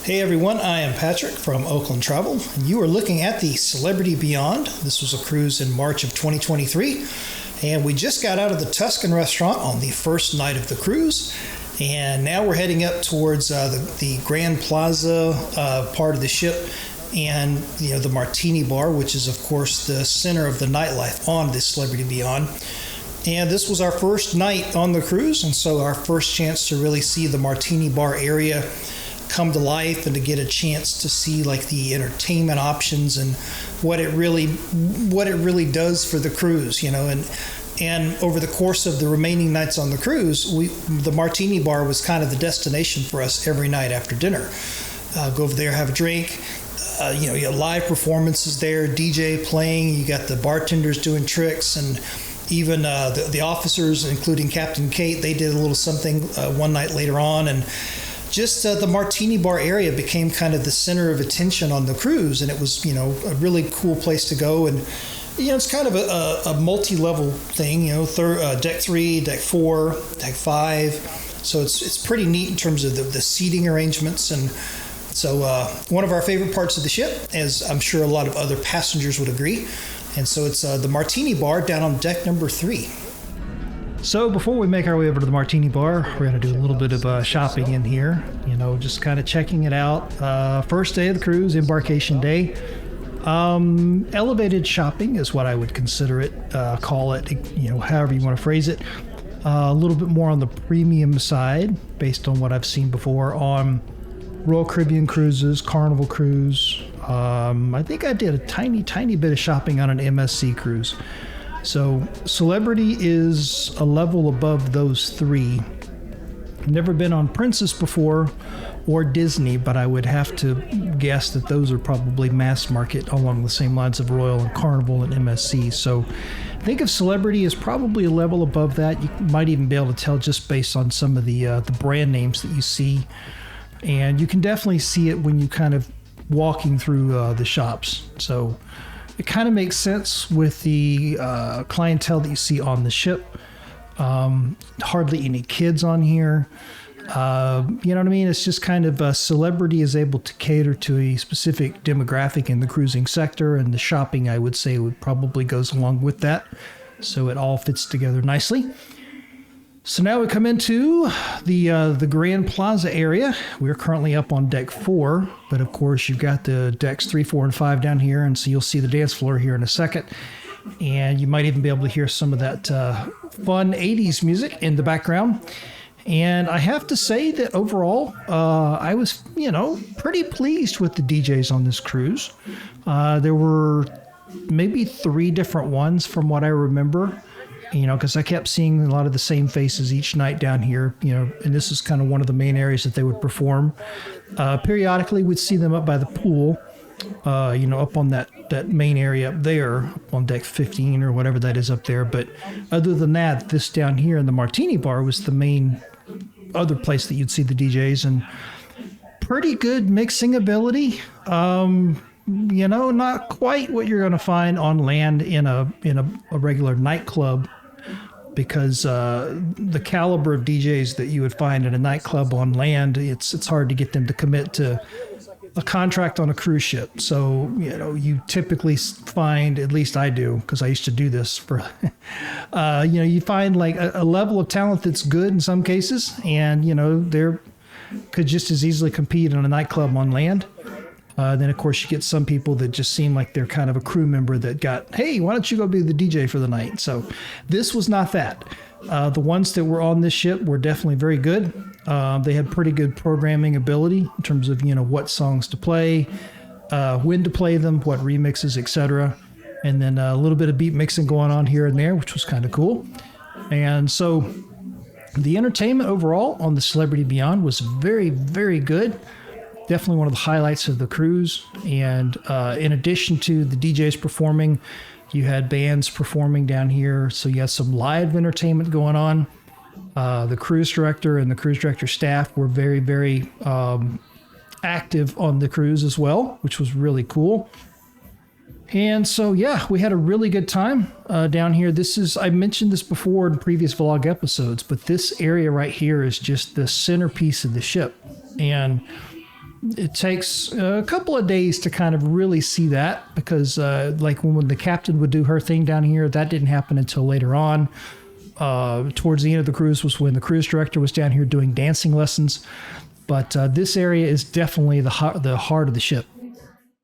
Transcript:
Hey everyone, I am Patrick from Oakland Travel, and you are looking at the Celebrity Beyond. This was a cruise in March of 2023, and we just got out of the Tuscan restaurant on the first night of the cruise, and now we're heading up towards the Grand Plaza part of the ship, and the Martini Bar, which is of course the center of the nightlife on this Celebrity Beyond. And this was our first night on the cruise, and so our first chance to really see the Martini Bar area come to life and to get a chance to see like the entertainment options and what it really does for the cruise, and over the course of the remaining nights on the cruise, the Martini Bar was kind of the destination for us every night after dinner. Go over there, have a drink. You got live performances there, DJ playing, you got the bartenders doing tricks, and even the officers, including Captain Kate, they did a little something one night later on, and just the Martini Bar area became kind of the center of attention on the cruise, and it was, a really cool place to go. And, it's kind of a multi-level thing, deck 3, deck 4, deck 5. So it's pretty neat in terms of the seating arrangements. And so one of our favorite parts of the ship, as I'm sure a lot of other passengers would agree. And so it's the Martini Bar down on deck number 3. So before we make our way over to the Martini Bar, we're going to do a little bit of shopping in here, just kind of checking it out. First day of the cruise, embarkation day. Elevated shopping is what I would consider it, call it, however you want to phrase it. A little bit more on the premium side, based on what I've seen before on Royal Caribbean cruises, Carnival cruise. I think I did a tiny bit of shopping on an MSC cruise. So Celebrity is a level above those three. Never been on Princess before or Disney, but I would have to guess that those are probably mass market along the same lines of Royal and Carnival and MSC. So I think of Celebrity as probably a level above that. You might even be able to tell just based on some of the brand names that you see. And you can definitely see it when you kind of walking through the shops. So it kind of makes sense with the clientele that you see on the ship. Hardly any kids on here. You know what I mean? It's just kind of Celebrity is able to cater to a specific demographic in the cruising sector, and the shopping, I would say, would probably goes along with that. So it all fits together nicely. So now we come into the Grand Plaza area. We're currently up on deck 4, but of course you've got the decks 3, 4, and 5 down here, and so you'll see the dance floor here in a second. And you might even be able to hear some of that fun 80s music in the background. And I have to say that overall, I was, pretty pleased with the DJs on this cruise. There were maybe 3 different ones from what I remember. Because I kept seeing a lot of the same faces each night down here, and this is kind of one of the main areas that they would perform. Periodically, we'd see them up by the pool, up on that main area up there, up on deck 15 or whatever that is up there. But other than that, this down here in the Martini Bar was the main other place that you'd see the DJs, and pretty good mixing ability. Not quite what you're going to find on land in a regular nightclub, because the caliber of DJs that you would find in a nightclub on land, it's hard to get them to commit to a contract on a cruise ship. So, you typically find, at least I do, because I used to do this for, you find like a level of talent that's good in some cases, and, they could just as easily compete in a nightclub on land. Then, of course, you get some people that just seem like they're kind of a crew member that got, hey, why don't you go be the DJ for the night? So this was not that. The ones that were on this ship were definitely very good. They had pretty good programming ability in terms of, what songs to play, when to play them, what remixes, etc. And then a little bit of beat mixing going on here and there, which was kind of cool. And so the entertainment overall on the Celebrity Beyond was very, very good. Definitely one of the highlights of the cruise. And in addition to the DJs performing, you had bands performing down here. So you had some live entertainment going on. The cruise director and the cruise director staff were very, very active on the cruise as well, which was really cool. And so, yeah, we had a really good time down here. I mentioned this before in previous vlog episodes, but this area right here is just the centerpiece of the ship. And it takes a couple of days to kind of really see that because like when the captain would do her thing down here, that didn't happen until later on. Towards the end of the cruise was when the cruise director was down here doing dancing lessons. But this area is definitely the heart of the ship.